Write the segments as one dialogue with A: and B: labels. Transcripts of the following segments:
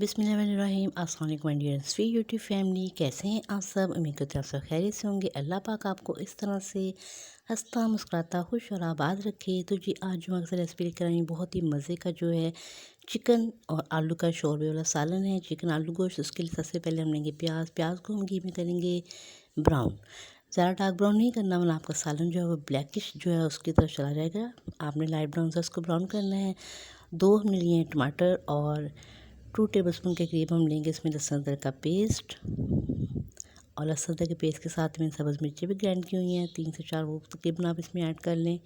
A: बिस्मिल्लाहिर्रहमानिर्रहीम। अस्सलाम वालेकुम my dear sweet YouTube family, कैसे हैं आप सब? उम्मीद करते हैं आप सब खैरियत से होंगे। अल्लाह पाक आपको इस तरह से हंसता मुस्कुराता खुश और आबाद रखे। तो जी आज जो अक्सर रेसिपी लेकर आई बहुत ही मज़े का जो है चिकन और आलू का शोरबे वाला सालन है। चिकन आलू गोश्त, उसके लिए सबसे पहले हम लेंगे प्याज को हम घी में करेंगे ब्राउन। ज़्यादा डार्क ब्राउन नहीं करना, वरना आपका सालन जो है वो ब्लैकिश जो है उसकी तरफ चला जाएगा। आपने लाइट ब्राउन से उसको ब्राउन करना है। 2 हमने लिए हैं टमाटर और 2 टेबलस्पून के करीब हम लेंगे इसमें लहसुन अदरक का पेस्ट। और लहसुन अदरक के पेस्ट के साथ में सब्ज़ मिर्ची भी ग्राइंड की हुई हैं, 3 से 4 वो तकरीबन आप इसमें ऐड कर लें।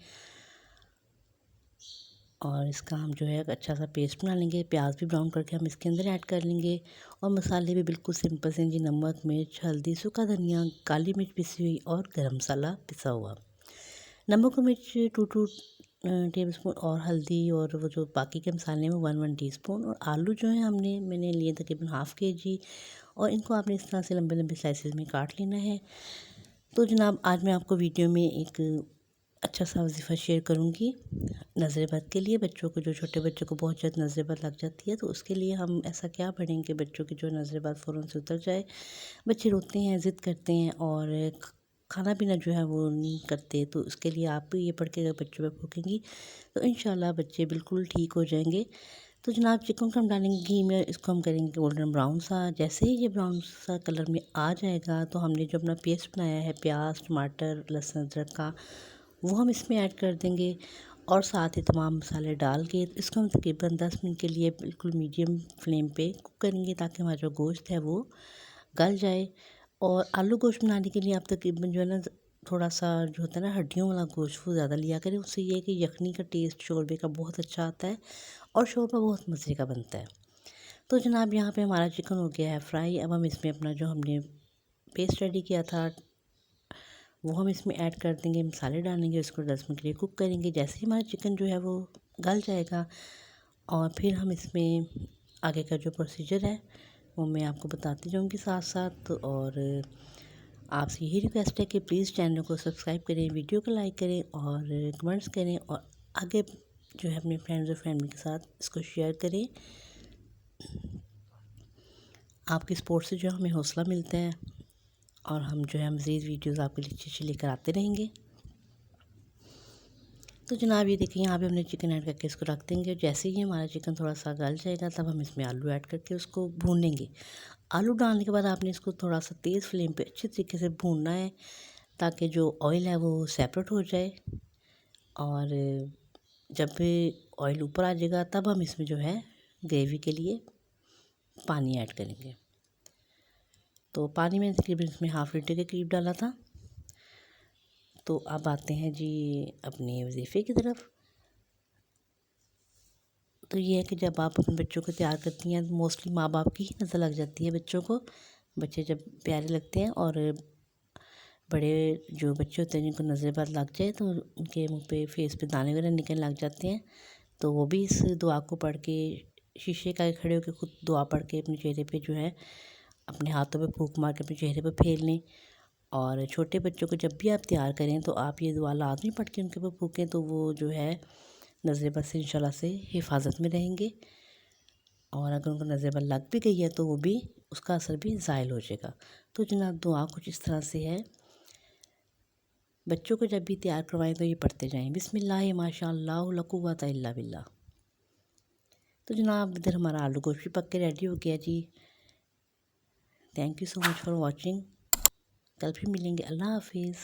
A: और इसका हम जो है अच्छा सा पेस्ट बना लेंगे। प्याज भी ब्राउन करके हम इसके अंदर ऐड कर लेंगे। और मसाले भी बिल्कुल सिंपल से जी, नमक, मिर्च, हल्दी, सूखा धनिया, काली मिर्च पिसी हुई और गरम मसाला पिसा हुआ। नमक और मिर्च 2 टेबलस्पून और हल्दी और वो जो बाकी के मसाले हैं वो 1 टीस्पून। और आलू जो है मैंने लिए तकरीबन हाफ़ केजी, और इनको आपने इस तरह से लंबे लंबे स्लाइसेस में काट लेना है। तो जनाब आज मैं आपको वीडियो में एक अच्छा सा वजीफ़ा शेयर करूँगी नज़र बद के लिए। बच्चों को, जो छोटे बच्चों को बहुत जल्द नज़र बद लग जाती है, तो उसके लिए हम ऐसा क्या पढ़ें कि बच्चों की जो नज़र बद फ़ौरन से उतर जाए। बच्चे रोते हैं, ज़िद करते हैं और खाना पीना जो है वो नहीं करते। तो उसके लिए आप ये पढ़ के अगर बच्चों पर फूकेंगी तो इंशाल्लाह बच्चे बिल्कुल ठीक हो जाएंगे। तो जनाब चिकन को हम डालेंगे घी में, इसको हम करेंगे गोल्डन ब्राउन सा। जैसे ही ये ब्राउन सा कलर में आ जाएगा तो हमने जो अपना पेस्ट बनाया है प्याज, टमाटर, लहसुन, अदरक का, वो हम इसमें ऐड कर देंगे। और साथ ही तमाम मसाले डाल के इसको हम तकरीबन 10 मिनट के लिए बिल्कुल मीडियम फ्लेम पे कुक करेंगे, ताकि हमारा जो गोश्त है वो गल जाए। और आलू गोश्त बनाने के लिए आप तकरीबन जो है ना, थोड़ा सा जो होता है ना हड्डियों वाला गोश्त वो ज़्यादा लिया करें। उससे ये है कि यखनी का टेस्ट शोरबे का बहुत अच्छा आता है और शोरबा बहुत मज़े का बनता है। तो जनाब यहाँ पे हमारा चिकन हो गया है फ्राई। अब हम इसमें अपना जो हमने पेस्ट रेडी किया था वो हम इसमें ऐड कर देंगे, मसाले डालेंगे, उसको 10 मिनट के लिए कुक करेंगे। जैसे ही हमारा चिकन जो है वो गल जाएगा, और फिर हम इसमें आगे का जो प्रोसीजर है वो मैं आपको बताती जाऊँगी साथ साथ। और आपसे यही रिक्वेस्ट है कि प्लीज़ चैनल को सब्सक्राइब करें, वीडियो को लाइक करें और कमेंट्स करें, और आगे जो है अपने फ्रेंड्स और फैमिली के साथ इसको शेयर करें। आपकी सपोर्ट से जो हमें हौसला मिलता है, और हम जो है मज़ीद वीडियोज़ आपके लिए अच्छी लेकर आते रहेंगे। तो जनाब ये देखिए, यहाँ पे हमने चिकन ऐड करके इसको रख देंगे। जैसे ही हमारा चिकन थोड़ा सा गल जाएगा तब हम इसमें आलू ऐड करके उसको भूनेंगे। आलू डालने के बाद आपने इसको थोड़ा सा तेज़ फ्लेम पे अच्छे तरीके से भूनना है, ताकि जो ऑयल है वो सेपरेट हो जाए। और जब भी ऑयल ऊपर आ जाएगा तब हम इसमें जो है ग्रेवी के लिए पानी ऐड करेंगे। तो पानी मैंने तकरीबन इसमें हाफ़ लीटर के करीब डाला था। तो अब आते हैं जी अपने वजीफ़े की तरफ। तो ये है कि जब आप अपने बच्चों को तैयार करती हैं, मोस्टली माँ बाप की ही नज़र लग जाती है बच्चों को। बच्चे जब प्यारे लगते हैं, और बड़े जो बच्चे होते हैं जिनको नज़र बद लग जाए तो उनके मुंह पे, फेस पे दाने वगैरह निकलने लग जाते हैं। तो वो भी इस दुआ को पढ़ के, शीशे का खड़े होकर खुद दुआ पढ़ के अपने चेहरे पे जो है अपने हाथों पे फूंक मार के अपने चेहरे पे फेर लें। और छोटे बच्चों को जब भी आप तैयार करें तो आप ये दुआ लाज़मी पढ़ के उनके ऊपर फूकें, तो वो जो है नज़र बद से इंशाल्लाह से हिफाजत में रहेंगे। और अगर उनको नज़र बद लग भी गई है तो वो भी, उसका असर भी ज़ायल हो जाएगा। तो जनाब दुआ कुछ इस तरह से है। बच्चों को जब भी तैयार करवाएं तो ये पढ़ते जाएं, बिस्मिल्लाह माशाअल्लाह ला कुव्वता इल्ला बिल्लाह। तो जनाब इधर हमारा आलू गोश्त भी पक के रेडी हो गया जी। Thank you so much for watching. कल फिर मिलेंगे। अल्लाह हाफिज़।